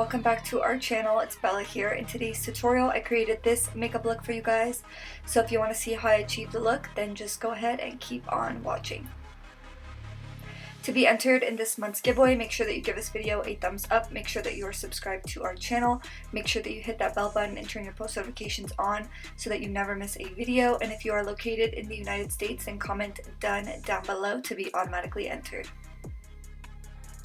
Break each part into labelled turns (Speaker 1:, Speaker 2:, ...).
Speaker 1: welcome back to our channel. It's Bella here. In today's tutorial I created this makeup look for you guys, so if you want to see how I achieved the look, then just go ahead and keep on watching. To be entered in this month's giveaway, make sure that you give this video a thumbs up, make sure that you are subscribed to our channel, make sure that you hit that bell button and turn your post notifications on so that you never miss a video, and if you are located in the United States, then comment done down below to be automatically entered.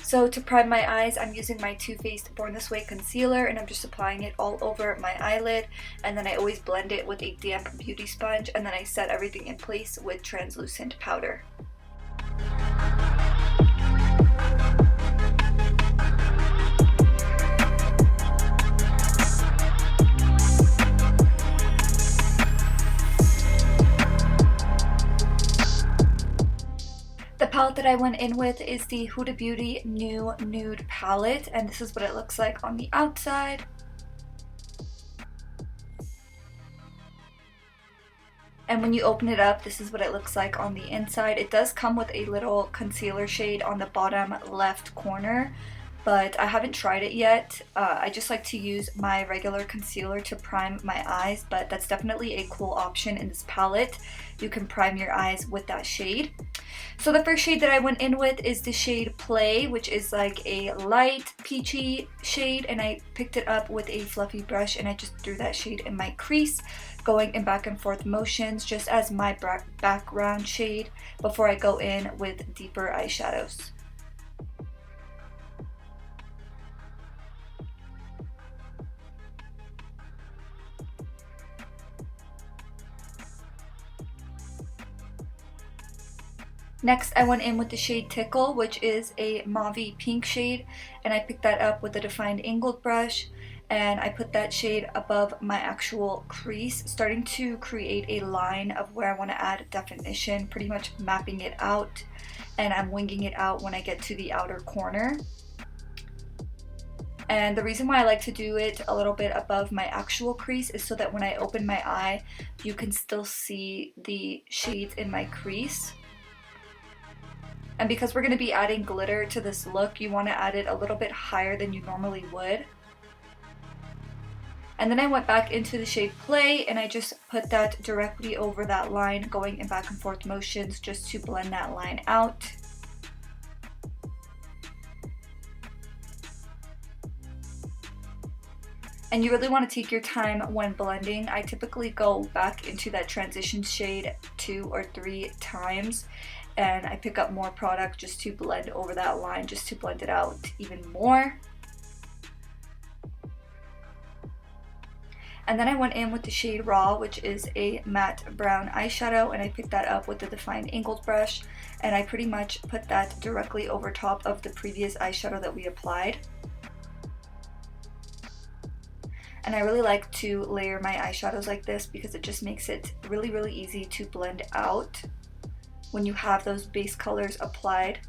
Speaker 1: So to prime my eyes, I'm using my Too Faced Born This Way concealer, and I'm just applying it all over my eyelid, and then I always blend it with a damp beauty sponge, and then I set everything in place with translucent powder. The palette that I went in with is the Huda Beauty New Nude palette, and this is what it looks like on the outside. And when you open it up, this is what it looks like on the inside. It does come with a little concealer shade on the bottom left corner, but I haven't tried it yet. I just like to use my regular concealer to prime my eyes, but that's definitely a cool option in this palette. You can prime your eyes with that shade. So the first shade that I went in with is the shade Play, which is like a light peachy shade, and I picked it up with a fluffy brush and I just threw that shade in my crease, going in back and forth motions just as my background shade before I go in with deeper eyeshadows. Next, I went in with the shade Tickle, which is a mauve pink shade, and I picked that up with a defined angled brush, and I put that shade above my actual crease, starting to create a line of where I want to add definition, pretty much mapping it out, and I'm winging it out when I get to the outer corner. And the reason why I like to do it a little bit above my actual crease is so that when I open my eye, you can still see the shades in my crease. And because we're going to be adding glitter to this look, you want to add it a little bit higher than you normally would. And then I went back into the shade Play, and I just put that directly over that line, going in back and forth motions just to blend that line out. And you really want to take your time when blending. I typically go back into that transition shade 2 or 3 times, and I pick up more product just to blend over that line, just to blend it out even more. And then I went in with the shade Raw, which is a matte brown eyeshadow, and I picked that up with the defined angled brush, and I pretty much put that directly over top of the previous eyeshadow that we applied. And I really like to layer my eyeshadows like this because it just makes it really easy to blend out when you have those base colors applied.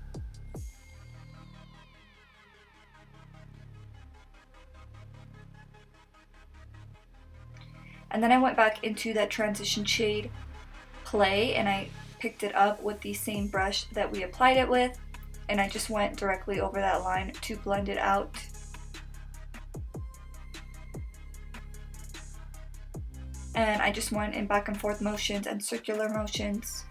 Speaker 1: And then I went back into that transition shade Play, and I picked it up with the same brush that we applied it with, and I just went directly over that line to blend it out. And I just went in back and forth motions and circular motions.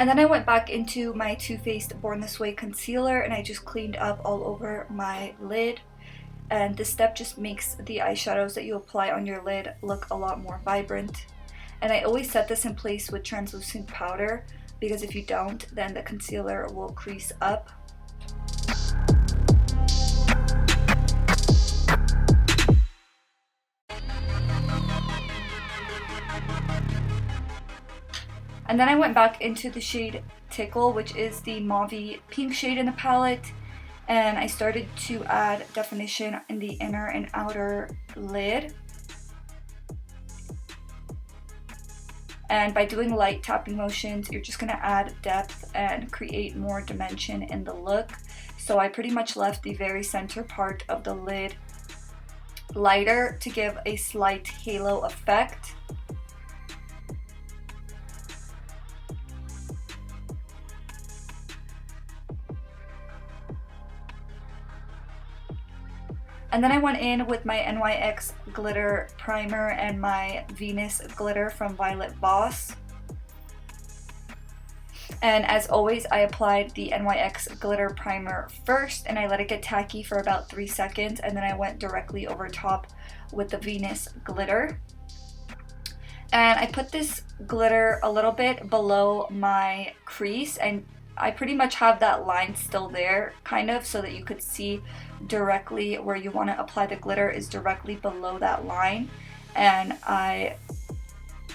Speaker 1: And then I went back into my Too Faced Born This Way concealer, and I just cleaned up all over my lid. And this step just makes the eyeshadows that you apply on your lid look a lot more vibrant. And I always set this in place with translucent powder, because if you don't, then the concealer will crease up. And then I went back into the shade Tickle, which is the mauve pink shade in the palette, and I started to add definition in the inner and outer lid. And by doing light tapping motions, you're just going to add depth and create more dimension in the look. So I pretty much left the very center part of the lid lighter to give a slight halo effect. And then I went in with my NYX glitter primer and my Venus glitter from Violet Voss. And as always, I applied the NYX glitter primer first and I let it get tacky for about 3 seconds, and then I went directly over top with the Venus glitter. And I put this glitter a little bit below my crease, and I pretty much have that line still there, kind of, so that you could see directly where you want to apply the glitter is directly below that line. And I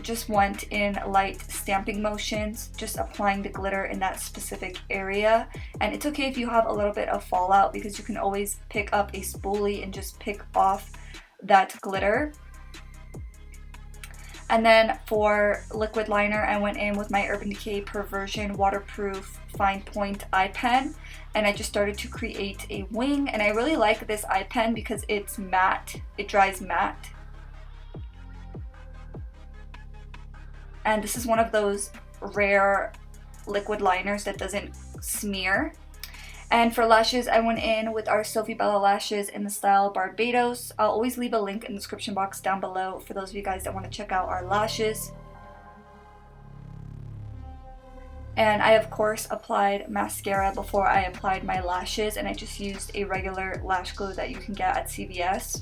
Speaker 1: just went in light stamping motions, just applying the glitter in that specific area. And it's okay if you have a little bit of fallout, because you can always pick up a spoolie and just pick off that glitter. And then for liquid liner, I went in with my Urban Decay Perversion Waterproof Fine Point Eye Pen, and I just started to create a wing. And I really like this eye pen because it's matte, it dries matte. And this is one of those rare liquid liners that doesn't smear. And for lashes, I went in with our Sophie Bella lashes in the style Barbados. I'll always leave a link in the description box down below for those of you guys that want to check out our lashes. And I of course applied mascara before I applied my lashes, and I just used a regular lash glue that you can get at CVS.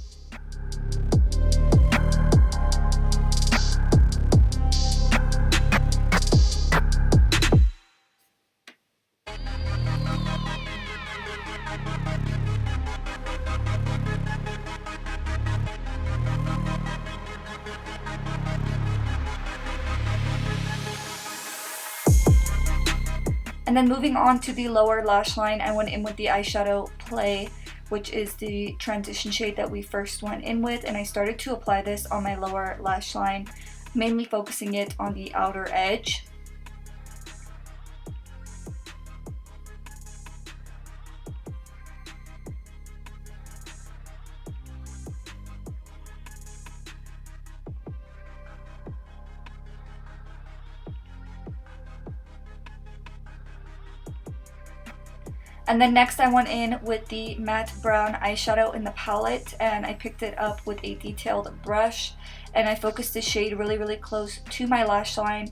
Speaker 1: And then moving on to the lower lash line, I went in with the eyeshadow Play, which is the transition shade that we first went in with, and I started to apply this on my lower lash line, mainly focusing it on the outer edge. And then next I went in with the matte brown eyeshadow in the palette, and I picked it up with a detailed brush, and I focused the shade really close to my lash line.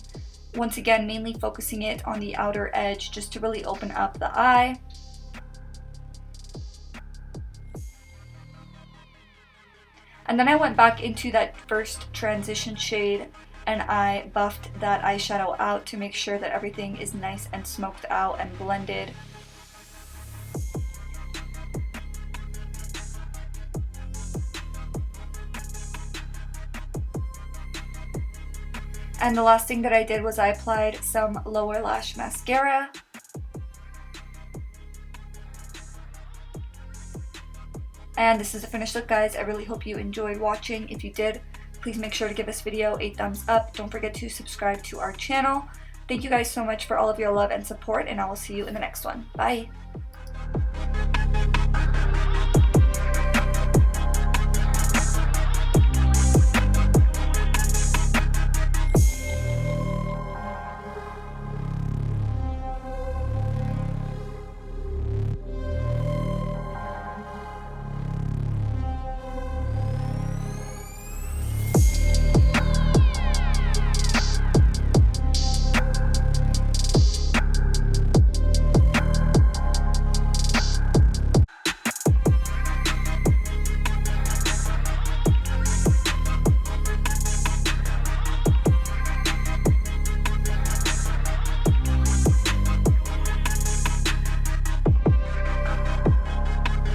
Speaker 1: Once again, mainly focusing it on the outer edge just to really open up the eye. And then I went back into that first transition shade and I buffed that eyeshadow out to make sure that everything is nice and smoked out and blended. And the last thing that I did was I applied some lower lash mascara. And this is the finished look, guys. I really hope you enjoyed watching. If you did, please make sure to give this video a thumbs up. Don't forget to subscribe to our channel. Thank you guys so much for all of your love and support, and I will see you in the next one. Bye!